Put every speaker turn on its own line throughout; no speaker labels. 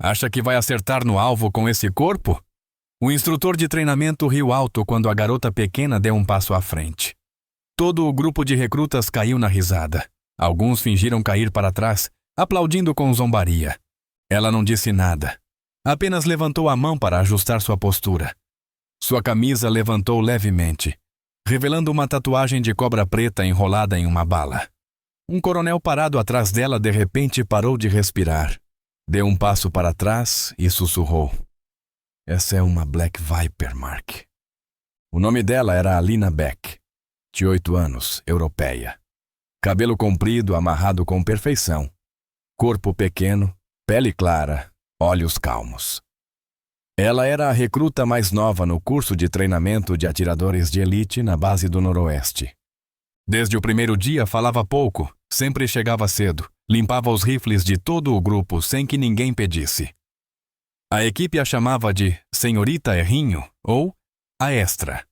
Acha que vai acertar no alvo com esse corpo? O instrutor de treinamento riu alto quando a garota pequena deu um passo à frente. Todo o grupo de recrutas caiu na risada. Alguns fingiram cair para trás, aplaudindo com zombaria. Ela não disse nada. Apenas levantou a mão para ajustar sua postura. Sua camisa levantou levemente, revelando uma tatuagem de cobra preta enrolada em uma bala. Um coronel parado atrás dela de repente parou de respirar. Deu um passo para trás e sussurrou. Essa é uma Black Viper, Mark. O nome dela era Alina Beck, de 8 anos, europeia. Cabelo comprido, amarrado com perfeição. Corpo pequeno, pele clara, olhos calmos. Ela era a recruta mais nova no curso de treinamento de atiradores de elite na base do Noroeste. Desde o primeiro dia falava pouco, sempre chegava cedo, limpava os rifles de todo o grupo sem que ninguém pedisse. A equipe a chamava de Senhorita Errinho ou a Extra.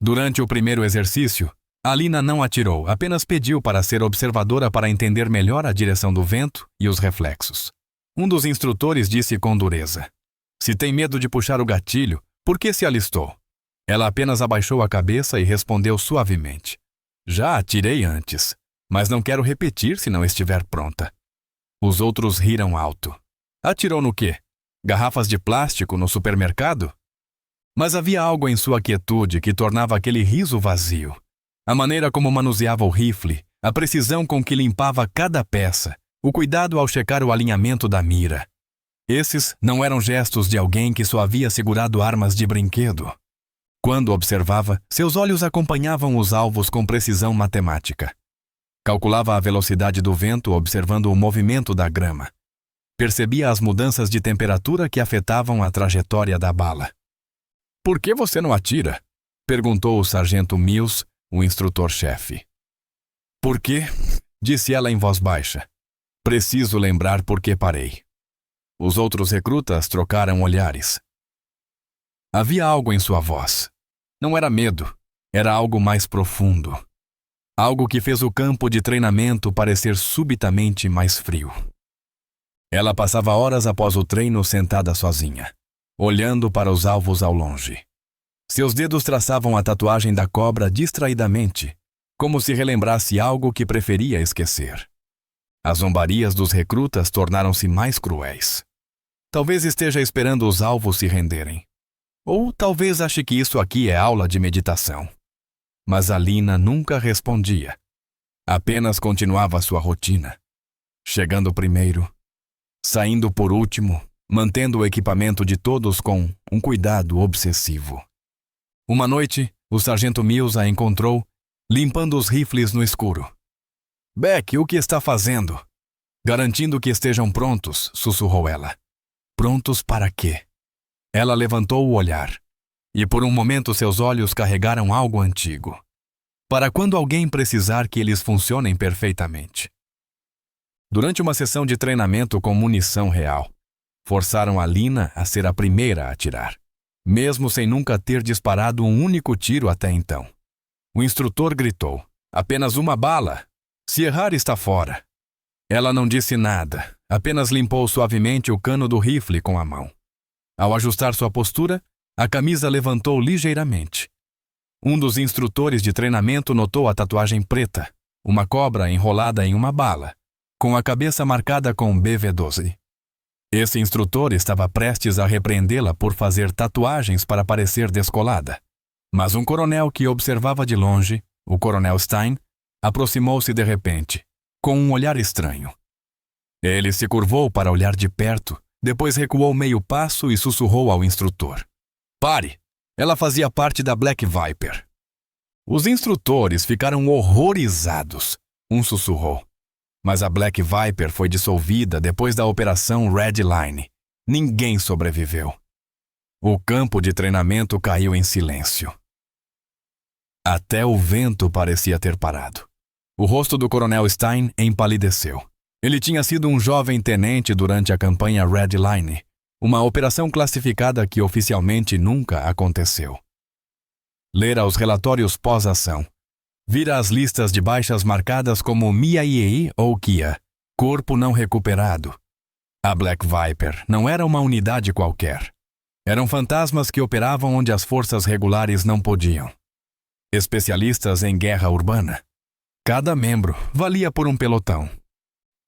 Durante o primeiro exercício, Alina não atirou, apenas pediu para ser observadora para entender melhor a direção do vento e os reflexos. Um dos instrutores disse com dureza. Se tem medo de puxar o gatilho, por que se alistou? Ela apenas abaixou a cabeça e respondeu suavemente. Já atirei antes, mas não quero repetir se não estiver pronta. Os outros riram alto. Atirou no quê? Garrafas de plástico no supermercado? Mas havia algo em sua quietude que tornava aquele riso vazio. A maneira como manuseava o rifle, a precisão com que limpava cada peça, o cuidado ao checar o alinhamento da mira. Esses não eram gestos de alguém que só havia segurado armas de brinquedo. Quando observava, seus olhos acompanhavam os alvos com precisão matemática. Calculava a velocidade do vento observando o movimento da grama. Percebia as mudanças de temperatura que afetavam a trajetória da bala. Por que você não atira? Perguntou o sargento Mills, o instrutor-chefe. Por quê? Disse ela em voz baixa. Preciso lembrar por que parei. Os outros recrutas trocaram olhares. Havia algo em sua voz. Não era medo, era algo mais profundo. Algo que fez o campo de treinamento parecer subitamente mais frio. Ela passava horas após o treino sentada sozinha, olhando para os alvos ao longe. Seus dedos traçavam a tatuagem da cobra distraidamente, como se relembrasse algo que preferia esquecer. As zombarias dos recrutas tornaram-se mais cruéis. Talvez esteja esperando os alvos se renderem. Ou talvez ache que isso aqui é aula de meditação. Mas Alina nunca respondia. Apenas continuava sua rotina. Chegando primeiro, saindo por último, mantendo o equipamento de todos com um cuidado obsessivo. Uma noite, o sargento Mills a encontrou, limpando os rifles no escuro. Beck, o que está fazendo? Garantindo que estejam prontos, sussurrou ela. Prontos para quê? Ela levantou o olhar, e por um momento seus olhos carregaram algo antigo. Para quando alguém precisar que eles funcionem perfeitamente. Durante uma sessão de treinamento com munição real, forçaram Alina a ser a primeira a atirar, mesmo sem nunca ter disparado um único tiro até então. O instrutor gritou, apenas uma bala! Se errar, está fora. Ela não disse nada, apenas limpou suavemente o cano do rifle com a mão. Ao ajustar sua postura, a camisa levantou ligeiramente. Um dos instrutores de treinamento notou a tatuagem preta, uma cobra enrolada em uma bala, com a cabeça marcada com BV-12. Esse instrutor estava prestes a repreendê-la por fazer tatuagens para parecer descolada. Mas um coronel que observava de longe, o coronel Stein, aproximou-se de repente, com um olhar estranho. Ele se curvou para olhar de perto, depois recuou meio passo e sussurrou ao instrutor. Pare! Ela fazia parte da Black Viper. Os instrutores ficaram horrorizados, um sussurrou. Mas a Black Viper foi dissolvida depois da operação Red Line. Ninguém sobreviveu. O campo de treinamento caiu em silêncio. Até o vento parecia ter parado. O rosto do coronel Stein empalideceu. Ele tinha sido um jovem tenente durante a campanha Red Line, uma operação classificada que oficialmente nunca aconteceu. Lera os relatórios pós-ação. Vira as listas de baixas marcadas como MIA-IEI ou KIA, corpo não recuperado. A Black Viper não era uma unidade qualquer. Eram fantasmas que operavam onde as forças regulares não podiam. Especialistas em guerra urbana. Cada membro valia por um pelotão.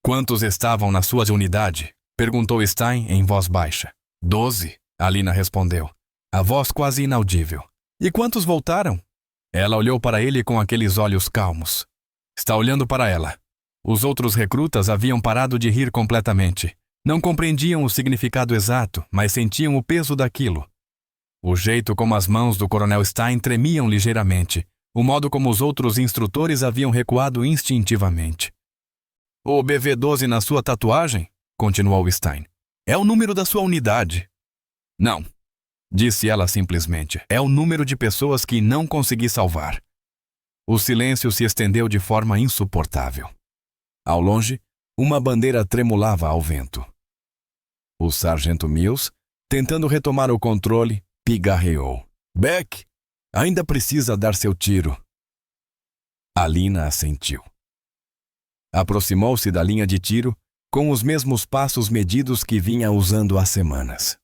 Quantos estavam na sua unidade? Perguntou Stein em voz baixa. 12, Alina respondeu, a voz quase inaudível. E quantos voltaram? Ela olhou para ele com aqueles olhos calmos. Está olhando para ela. Os outros recrutas haviam parado de rir completamente. Não compreendiam o significado exato, mas sentiam o peso daquilo. O jeito como as mãos do Coronel Stein tremiam ligeiramente, o modo como os outros instrutores haviam recuado instintivamente. O BV-12 na sua tatuagem? Continuou Stein. É o número da sua unidade. Não, disse ela simplesmente. É o número de pessoas que não consegui salvar. O silêncio se estendeu de forma insuportável. Ao longe, uma bandeira tremulava ao vento. O sargento Mills, tentando retomar o controle, pigarreou. Beck, ainda precisa dar seu tiro. Alina assentiu. Aproximou-se da linha de tiro com os mesmos passos medidos que vinha usando há semanas.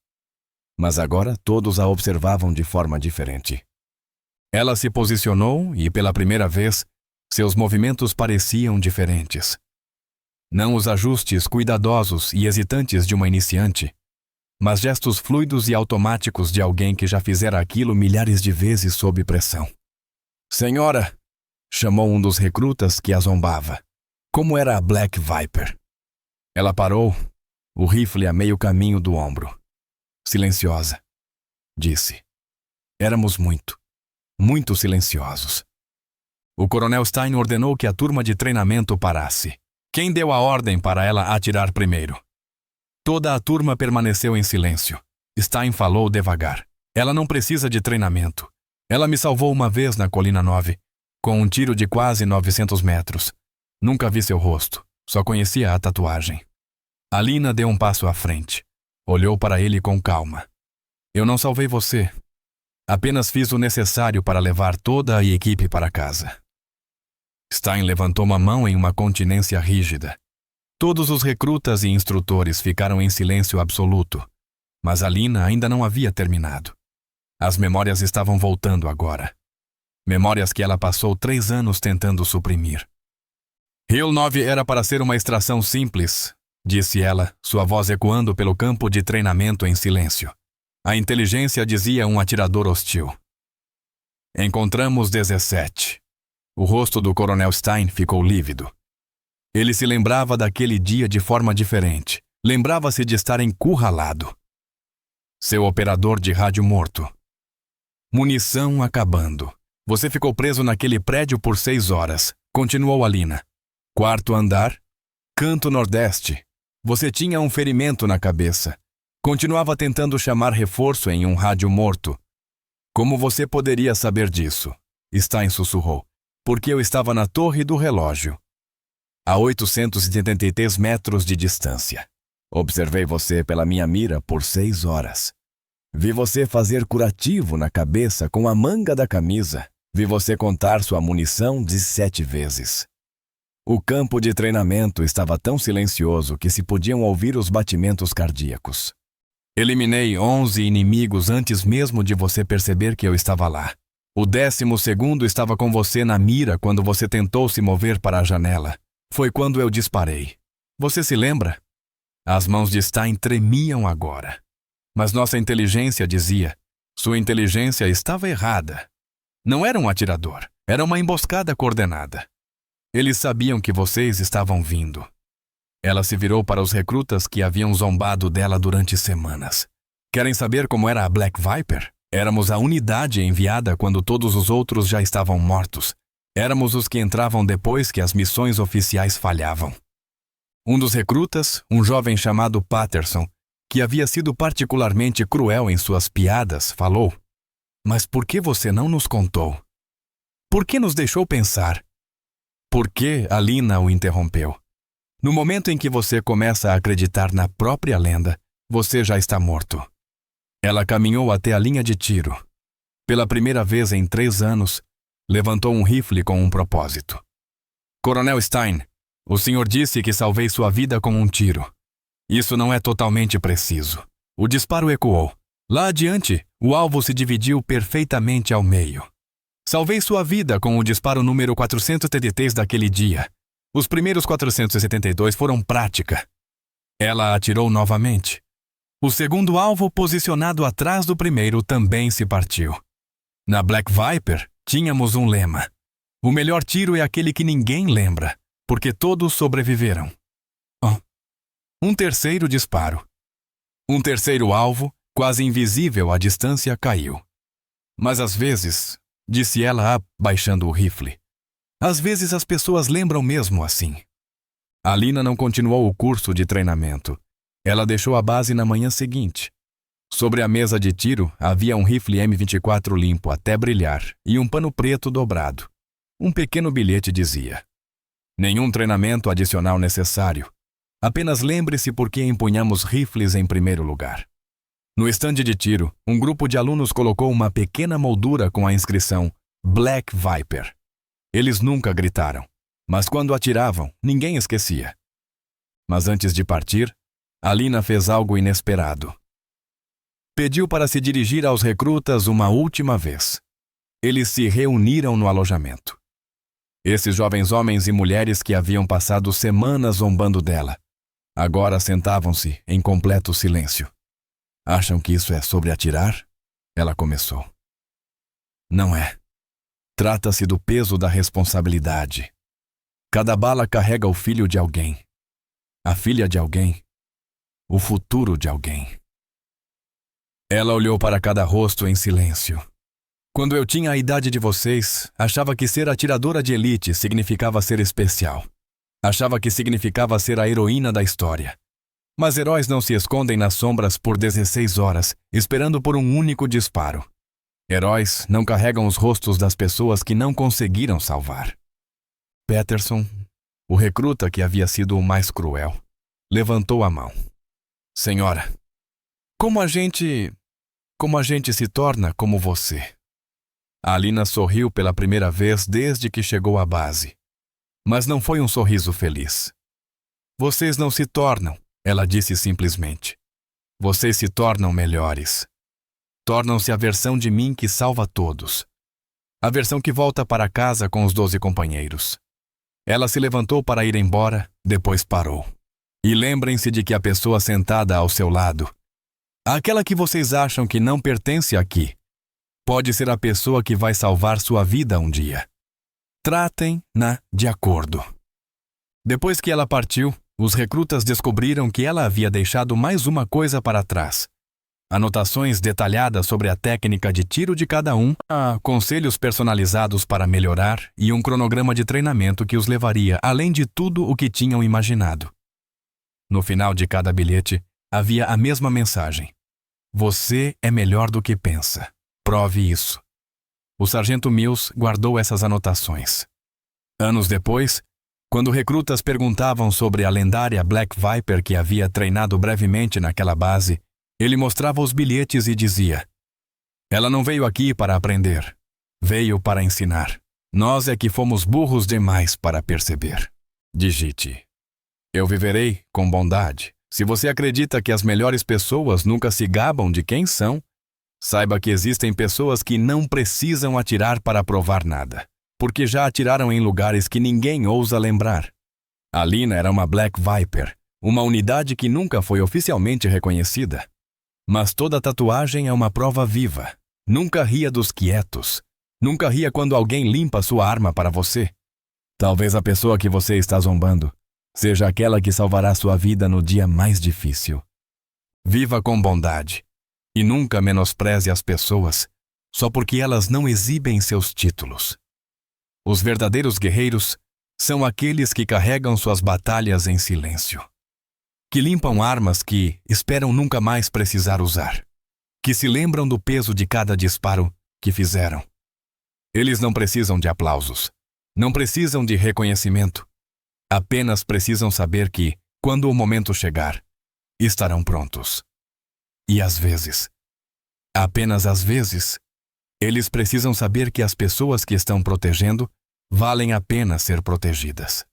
Mas agora todos a observavam de forma diferente. Ela se posicionou e, pela primeira vez, seus movimentos pareciam diferentes. Não os ajustes cuidadosos e hesitantes de uma iniciante, mas gestos fluidos e automáticos de alguém que já fizera aquilo milhares de vezes sob pressão. Senhora, chamou um dos recrutas que a zombava. Como era a Black Viper? Ela parou, o rifle a meio caminho do ombro. Silenciosa, disse. Éramos muito silenciosos. O Coronel Stein ordenou que a turma de treinamento parasse. Quem deu a ordem para ela atirar primeiro? Toda a turma permaneceu em silêncio. Stein falou devagar. Ela não precisa de treinamento. Ela me salvou uma vez na Colina 9, com um tiro de quase 900 metros. Nunca vi seu rosto, só conhecia a tatuagem. Alina deu um passo à frente. Olhou para ele com calma. Eu não salvei você. Apenas fiz o necessário para levar toda a equipe para casa. Stein levantou uma mão em uma continência rígida. Todos os recrutas e instrutores ficaram em silêncio absoluto, mas Alina ainda não havia terminado. As memórias estavam voltando agora. Memórias que ela passou 3 anos tentando suprimir. Hill 9 era para ser uma extração simples, disse ela, sua voz ecoando pelo campo de treinamento em silêncio. A inteligência dizia um atirador hostil. Encontramos 17. O rosto do Coronel Stein ficou lívido. Ele se lembrava daquele dia de forma diferente. Lembrava-se de estar encurralado. Seu operador de rádio morto. Munição acabando. Você ficou preso naquele prédio por 6 horas. Continuou Alina. 4º andar. Canto Nordeste. Você tinha um ferimento na cabeça. Continuava tentando chamar reforço em um rádio morto. Como você poderia saber disso? Stein sussurrou. Porque eu estava na torre do relógio. A 873 metros de distância. Observei você pela minha mira por 6 horas. Vi você fazer curativo na cabeça com a manga da camisa. Vi você contar sua munição 17 vezes. O campo de treinamento estava tão silencioso que se podiam ouvir os batimentos cardíacos. Eliminei 11 inimigos antes mesmo de você perceber que eu estava lá. O 12º estava com você na mira quando você tentou se mover para a janela. Foi quando eu disparei. Você se lembra? As mãos de Stein tremiam agora. Mas nossa inteligência dizia, sua inteligência estava errada. Não era um atirador, era uma emboscada coordenada. Eles sabiam que vocês estavam vindo. Ela se virou para os recrutas que haviam zombado dela durante semanas. Querem saber como era a Black Viper? Éramos a unidade enviada quando todos os outros já estavam mortos. Éramos os que entravam depois que as missões oficiais falhavam. Um dos recrutas, um jovem chamado Patterson, que havia sido particularmente cruel em suas piadas, falou: Mas por que você não nos contou? Por que nos deixou pensar? Por que Alina o interrompeu? No momento em que você começa a acreditar na própria lenda, você já está morto. Ela caminhou até a linha de tiro. Pela primeira vez em 3 anos, levantou um rifle com um propósito. Coronel Stein, o senhor disse que salvei sua vida com um tiro. Isso não é totalmente preciso. O disparo ecoou. Lá adiante, o alvo se dividiu perfeitamente ao meio. Salvei sua vida com o disparo número 473 daquele dia. Os primeiros 472 foram prática. Ela atirou novamente. O segundo alvo, posicionado atrás do primeiro, também se partiu. Na Black Viper, tínhamos um lema. O melhor tiro é aquele que ninguém lembra, porque todos sobreviveram. Um terceiro disparo. Um terceiro alvo, quase invisível à distância, caiu. Mas às vezes, disse ela, abaixando o rifle, às vezes as pessoas lembram mesmo assim. Alina não continuou o curso de treinamento. Ela deixou a base na manhã seguinte. Sobre a mesa de tiro havia um rifle M24 limpo até brilhar e um pano preto dobrado. Um pequeno bilhete dizia: nenhum treinamento adicional necessário. Apenas lembre-se por que empunhamos rifles em primeiro lugar. No estande de tiro, um grupo de alunos colocou uma pequena moldura com a inscrição Black Viper. Eles nunca gritaram, mas quando atiravam, ninguém esquecia. Mas antes de partir, Alina fez algo inesperado. Pediu para se dirigir aos recrutas uma última vez. Eles se reuniram no alojamento. Esses jovens homens e mulheres que haviam passado semanas zombando dela, agora sentavam-se em completo silêncio. Acham que isso é sobre atirar? Ela começou. Não é. Trata-se do peso da responsabilidade. Cada bala carrega o filho de alguém, a filha de alguém, o futuro de alguém. Ela olhou para cada rosto em silêncio. Quando eu tinha a idade de vocês, achava que ser atiradora de elite significava ser especial. Achava que significava ser a heroína da história. Mas heróis não se escondem nas sombras por 16 horas, esperando por um único disparo. Heróis não carregam os rostos das pessoas que não conseguiram salvar. Peterson, o recruta que havia sido o mais cruel, levantou a mão. Senhora, como a gente se torna como você? A Alina sorriu pela primeira vez desde que chegou à base. Mas não foi um sorriso feliz. Vocês não se tornam, ela disse simplesmente. Vocês se tornam melhores. Tornam-se a versão de mim que salva todos. A versão que volta para casa com os 12 companheiros. Ela se levantou para ir embora, depois parou. E lembrem-se de que a pessoa sentada ao seu lado, aquela que vocês acham que não pertence aqui, pode ser a pessoa que vai salvar sua vida um dia. Tratem-na de acordo. Depois que ela partiu, os recrutas descobriram que ela havia deixado mais uma coisa para trás. Anotações detalhadas sobre a técnica de tiro de cada um, conselhos personalizados para melhorar e um cronograma de treinamento que os levaria além de tudo o que tinham imaginado. No final de cada bilhete, havia a mesma mensagem. Você é melhor do que pensa. Prove isso. O sargento Mills guardou essas anotações. Anos depois, quando recrutas perguntavam sobre a lendária Black Viper que havia treinado brevemente naquela base, ele mostrava os bilhetes e dizia: ela não veio aqui para aprender. Veio para ensinar. Nós é que fomos burros demais para perceber. Digite. Eu viverei com bondade. Se você acredita que as melhores pessoas nunca se gabam de quem são, saiba que existem pessoas que não precisam atirar para provar nada, porque já atiraram em lugares que ninguém ousa lembrar. Alina era uma Black Viper, uma unidade que nunca foi oficialmente reconhecida. Mas toda tatuagem é uma prova viva. Nunca ria dos quietos. Nunca ria quando alguém limpa sua arma para você. Talvez a pessoa que você está zombando seja aquela que salvará sua vida no dia mais difícil. Viva com bondade. E nunca menospreze as pessoas só porque elas não exibem seus títulos. Os verdadeiros guerreiros são aqueles que carregam suas batalhas em silêncio, que limpam armas que esperam nunca mais precisar usar, que se lembram do peso de cada disparo que fizeram. Eles não precisam de aplausos, não precisam de reconhecimento, apenas precisam saber que, quando o momento chegar, estarão prontos. E às vezes, apenas às vezes, eles precisam saber que as pessoas que estão protegendo valem a pena ser protegidas.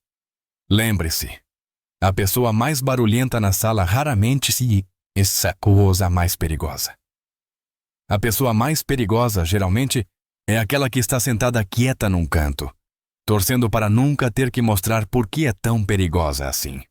Lembre-se, A pessoa mais barulhenta na sala raramente se escusa a mais perigosa. A pessoa mais perigosa, geralmente, é aquela que está sentada quieta num canto, torcendo para nunca ter que mostrar por que é tão perigosa assim.